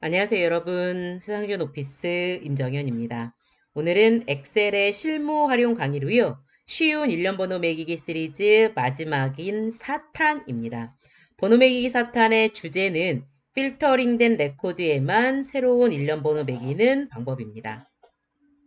안녕하세요, 여러분. 세상전 오피스 임정현입니다. 오늘은 엑셀의 실무 활용 강의로요. 쉬운 1년 번호 매기기 시리즈 마지막인 4탄입니다. 번호 매기기 4탄의 주제는 필터링된 레코드에만 새로운 1년 번호 매기는 방법입니다.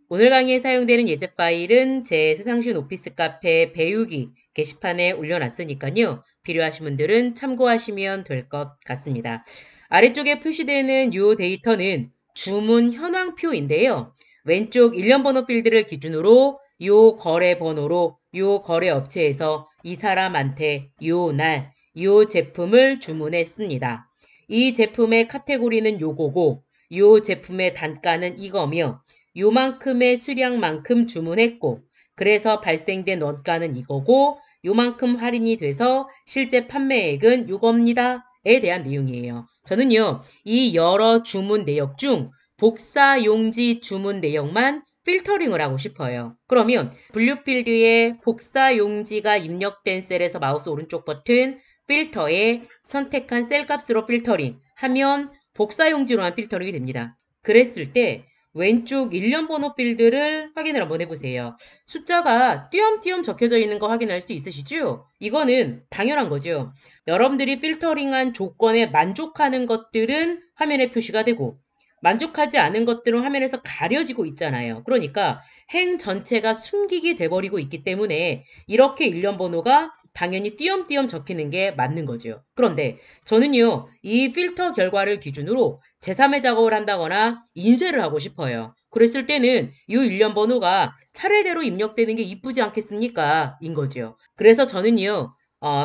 오늘 강의에 사용되는 예제 파일은 제 세상쉬운 오피스 카페 배우기 게시판에 올려놨으니까요. 필요하신 분들은 참고하시면 될 것 같습니다. 아래쪽에 표시되는 이 데이터는 주문 현황표인데요. 왼쪽 1년 번호 필드를 기준으로 이 거래 번호로 이 거래 업체에서 이 사람한테 이 날, 이 제품을 주문했습니다. 이 제품의 카테고리는 요거고 이 제품의 단가는 이거며 요만큼의 수량만큼 주문했고 그래서 발생된 원가는 이거고 요만큼 할인이 돼서 실제 판매액은 요겁니다에 대한 내용이에요. 저는요, 이 여러 주문 내역 중 복사용지 주문 내역만 필터링을 하고 싶어요. 그러면 분류 필드에 복사용지가 입력된 셀에서 마우스 오른쪽 버튼 필터에 선택한 셀 값으로 필터링 하면 복사용지로만 필터링이 됩니다. 그랬을 때 왼쪽 1년 번호 필드를 확인을 한번 해보세요. 숫자가 띄엄띄엄 적혀져 있는 거 확인할 수 있으시죠? 이거는 당연한 거죠. 여러분들이 필터링한 조건에 만족하는 것들은 화면에 표시가 되고 만족하지 않은 것들은 화면에서 가려지고 있잖아요. 그러니까 행 전체가 숨기게 돼버리고 있기 때문에 이렇게 1년 번호가 당연히 띄엄띄엄 적히는 게 맞는 거죠. 그런데 저는요, 이 필터 결과를 기준으로 제3의 작업을 한다거나 인쇄를 하고 싶어요. 그랬을 때는 이 1년 번호가 차례대로 입력되는 게 이쁘지 않겠습니까? 인 거죠. 그래서 저는요,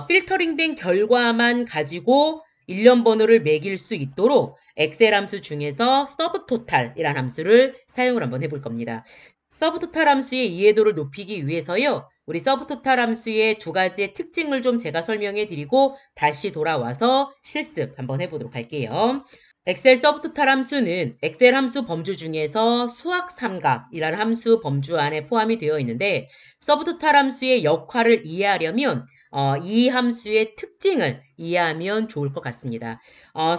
필터링된 결과만 가지고 1년 번호를 매길 수 있도록 엑셀 함수 중에서 서브토탈이라는 함수를 사용을 한번 해볼 겁니다. 서브토탈 함수의 이해도를 높이기 위해서요. 우리 서브토탈 함수의 두 가지의 특징을 좀 제가 설명해 드리고 다시 돌아와서 실습 한번 해보도록 할게요. 엑셀 서브토탈 함수는 엑셀 함수 범주 중에서 수학 삼각이라는 함수 범주 안에 포함이 되어 있는데 서브토탈 함수의 역할을 이해하려면 이 함수의 특징을 이해하면 좋을 것 같습니다.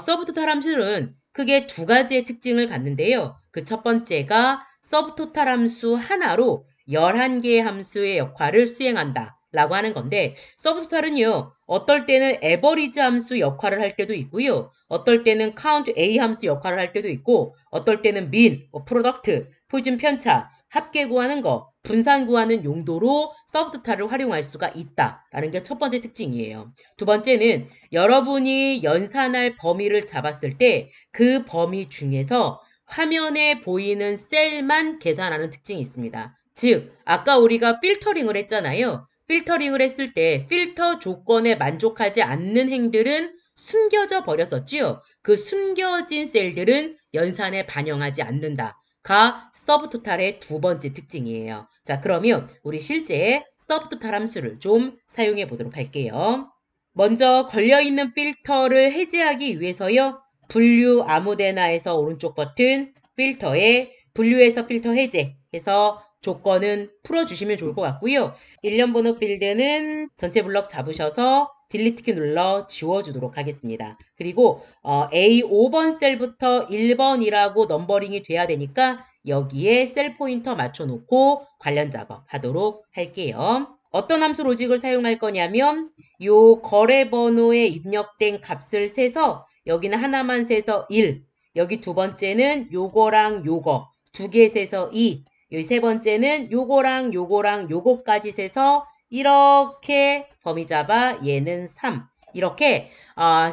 서브토탈 함수는 크게 두 가지의 특징을 갖는데요. 그 첫 번째가 서브토탈 함수 하나로 11개의 함수의 역할을 수행한다 라고 하는 건데 서브토탈은요. 어떨 때는 에버리지 함수 역할을 할 때도 있고요. 어떨 때는 count A 함수 역할을 할 때도 있고 어떨 때는 mean, product, 표준 편차, 합계 구하는 거, 분산 구하는 용도로 서브토탈을 활용할 수가 있다라는 게 첫 번째 특징이에요. 두 번째는 여러분이 연산할 범위를 잡았을 때 그 범위 중에서 화면에 보이는 셀만 계산하는 특징이 있습니다. 즉, 아까 우리가 필터링을 했잖아요. 필터링을 했을 때 필터 조건에 만족하지 않는 행들은 숨겨져 버렸었지요. 그 숨겨진 셀들은 연산에 반영하지 않는다가 서브토탈의 두 번째 특징이에요. 자, 그러면 우리 실제 서브토탈 함수를 좀 사용해 보도록 할게요. 먼저 걸려있는 필터를 해제하기 위해서요. 분류 아무데나에서 오른쪽 버튼 필터에 분류에서 필터 해제 해서 조건은 풀어주시면 좋을 것 같고요. 1년 번호 필드는 전체 블럭 잡으셔서 딜리트 키 눌러 지워주도록 하겠습니다. 그리고 A5번 셀부터 1번이라고 넘버링이 돼야 되니까 여기에 셀 포인터 맞춰놓고 관련 작업 하도록 할게요. 어떤 함수 로직을 사용할 거냐면 요 거래 번호에 입력된 값을 세서 여기는 하나만 세서 1, 여기 두 번째는 요거랑 요거 두 개 세서 2, 여기 세 번째는 요거랑 요거랑 요거까지 세서 이렇게 범위 잡아 얘는 3. 이렇게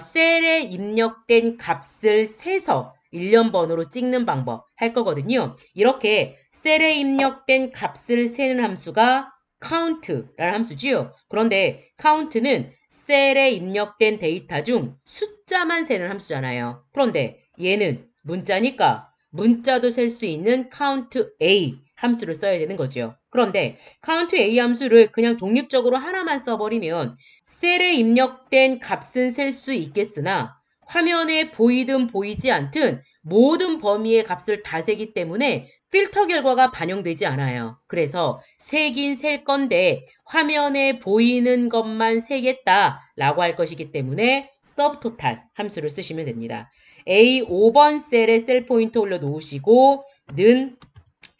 셀에 입력된 값을 세서 1년 번호로 찍는 방법 할 거거든요. 이렇게 셀에 입력된 값을 세는 함수가 count라는 함수지요. 그런데 count는 셀에 입력된 데이터 중 숫자만 세는 함수잖아요. 그런데 얘는 문자니까 문자도 셀 수 있는 count A 함수를 써야 되는 거죠. 그런데 count A 함수를 그냥 독립적으로 하나만 써버리면 셀에 입력된 값은 셀 수 있겠으나 화면에 보이든 보이지 않든 모든 범위의 값을 다 세기 때문에 필터 결과가 반영되지 않아요. 그래서 세긴 셀 건데 화면에 보이는 것만 세겠다라고 할 것이기 때문에 subtotal 함수를 쓰시면 됩니다. A5번 셀에 셀 포인트 올려놓으시고 는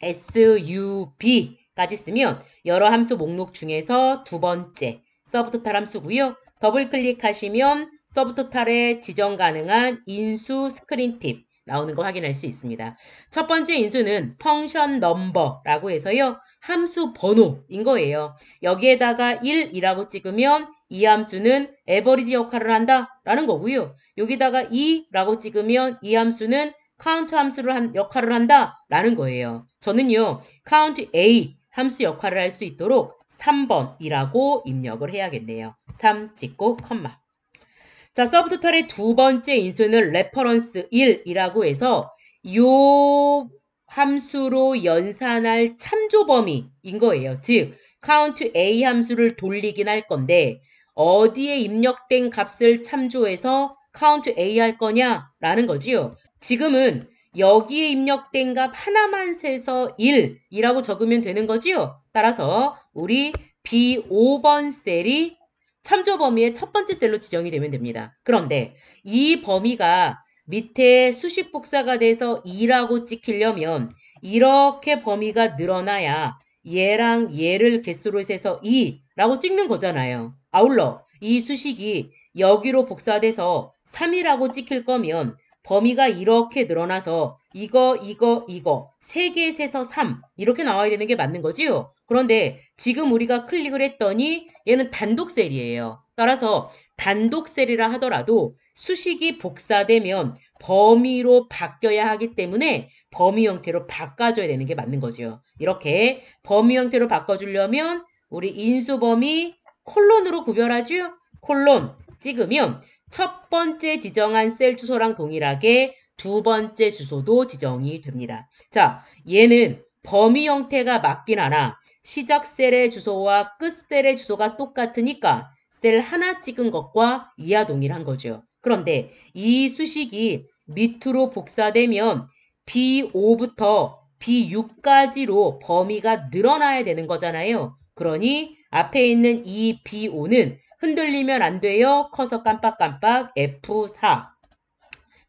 SUB까지 쓰면 여러 함수 목록 중에서 두 번째 서브토탈 함수고요. 더블 클릭하시면 서브토탈에 지정 가능한 인수 스크린 팁 나오는 거 확인할 수 있습니다. 첫 번째 인수는 펑션 넘버라고 해서요. 함수 번호인 거예요. 여기에다가 1이라고 찍으면 이 함수는 에버리지 역할을 한다라는 거고요. 여기다가 2라고 찍으면 이 함수는 카운트 함수를 역할을 한다라는 거예요. 저는요. 카운트 A 함수 역할을 할 수 있도록 3번이라고 입력을 해야겠네요. 3 찍고 컴마. 자, 서브토탈의 두 번째 인수는 레퍼런스 1이라고 해서 요 함수로 연산할 참조 범위인 거예요. 즉, count A 함수를 돌리긴 할 건데 어디에 입력된 값을 참조해서 count A 할 거냐라는 거지요. 지금은 여기에 입력된 값 하나만 세서 1이라고 적으면 되는 거지요. 따라서 우리 B5번 셀이 참조 범위의 첫 번째 셀로 지정이 되면 됩니다. 그런데 이 범위가 밑에 수식 복사가 돼서 2라고 찍히려면 이렇게 범위가 늘어나야 얘랑 얘를 개수로 세서 2라고 찍는 거잖아요. 아울러 이 수식이 여기로 복사돼서 3이라고 찍힐 거면 범위가 이렇게 늘어나서 이거 세 개 세서 3 이렇게 나와야 되는 게 맞는 거지요. 그런데 지금 우리가 클릭을 했더니 얘는 단독 셀이에요. 따라서 단독 셀이라 하더라도 수식이 복사되면 범위로 바뀌어야 하기 때문에 범위 형태로 바꿔줘야 되는 게 맞는 거죠. 이렇게 범위 형태로 바꿔주려면 우리 인수 범위 콜론으로 구별하죠. 콜론 찍으면 첫 번째 지정한 셀 주소랑 동일하게 두 번째 주소도 지정이 됩니다. 자, 얘는 범위 형태가 맞긴 하나 시작 셀의 주소와 끝 셀의 주소가 똑같으니까 셀 하나 찍은 것과 이하 동일한 거죠. 그런데 이 수식이 밑으로 복사되면 B5부터 B6까지로 범위가 늘어나야 되는 거잖아요. 그러니 앞에 있는 이 B5는 흔들리면 안 돼요. 커서 깜빡깜빡 F4.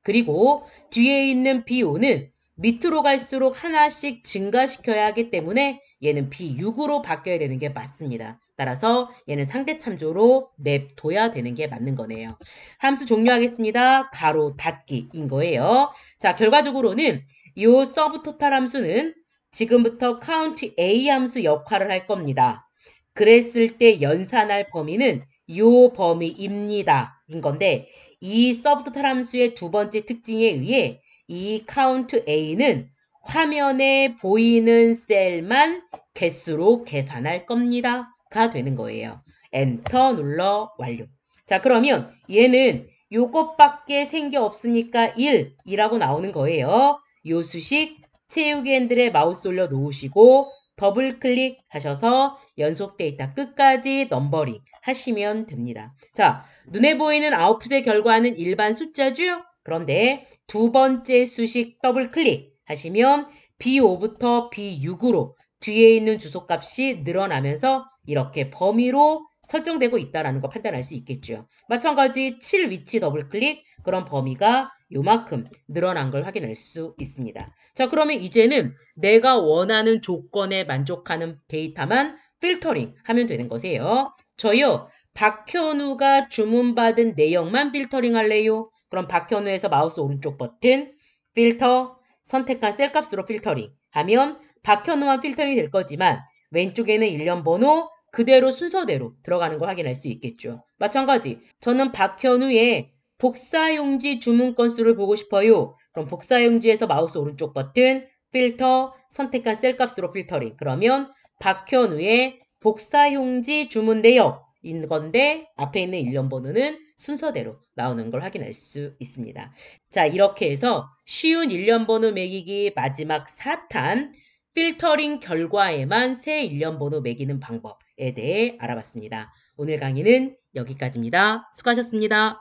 그리고 뒤에 있는 B5는 밑으로 갈수록 하나씩 증가시켜야 하기 때문에 얘는 B6으로 바뀌어야 되는 게 맞습니다. 따라서 얘는 상대 참조로 냅둬야 되는 게 맞는 거네요. 함수 종료하겠습니다. 가로 닫기인 거예요. 자, 결과적으로는 이 서브토탈 함수는 지금부터 count A 함수 역할을 할 겁니다. 그랬을 때 연산할 범위는 요 범위입니다. 인 건데 이 서브토탈 함수의 두 번째 특징에 의해 이 count A는 화면에 보이는 셀만 개수로 계산할 겁니다. 가 되는 거예요. 엔터 눌러 완료. 자, 그러면 얘는 요것밖에 생겨 없으니까 1이라고 나오는 거예요. 요 수식 채우기 핸들에 마우스 올려 놓으시고 더블 클릭하셔서 연속 데이터 끝까지 넘버링 하시면 됩니다. 자, 눈에 보이는 아웃풋의 결과는 일반 숫자죠? 그런데 두 번째 수식 더블 클릭하시면 B5부터 B6으로 뒤에 있는 주소값이 늘어나면서 이렇게 범위로 설정되고 있다는 거 판단할 수 있겠죠. 마찬가지 7 위치 더블 클릭, 그런 범위가 요만큼 늘어난 걸 확인할 수 있습니다. 자, 그러면 이제는 내가 원하는 조건에 만족하는 데이터만 필터링 하면 되는 것이에요. 저요, 박현우가 주문받은 내용만 필터링 할래요. 그럼 박현우에서 마우스 오른쪽 버튼, 필터, 선택한 셀값으로 필터링 하면 박현우만 필터링이 될 거지만 왼쪽에는 일련 번호 그대로 순서대로 들어가는 걸 확인할 수 있겠죠. 마찬가지 저는 박현우의 복사용지 주문 건수를 보고 싶어요. 그럼 복사용지에서 마우스 오른쪽 버튼, 필터, 선택한 셀값으로 필터링. 그러면 박현우의 복사용지 주문 내역인 건데 앞에 있는 일련 번호는 순서대로 나오는 걸 확인할 수 있습니다. 자, 이렇게 해서 쉬운 일련 번호 매기기 마지막 4탄 필터링 결과에만 새 일련 번호 매기는 방법에 대해 알아봤습니다. 오늘 강의는 여기까지입니다. 수고하셨습니다.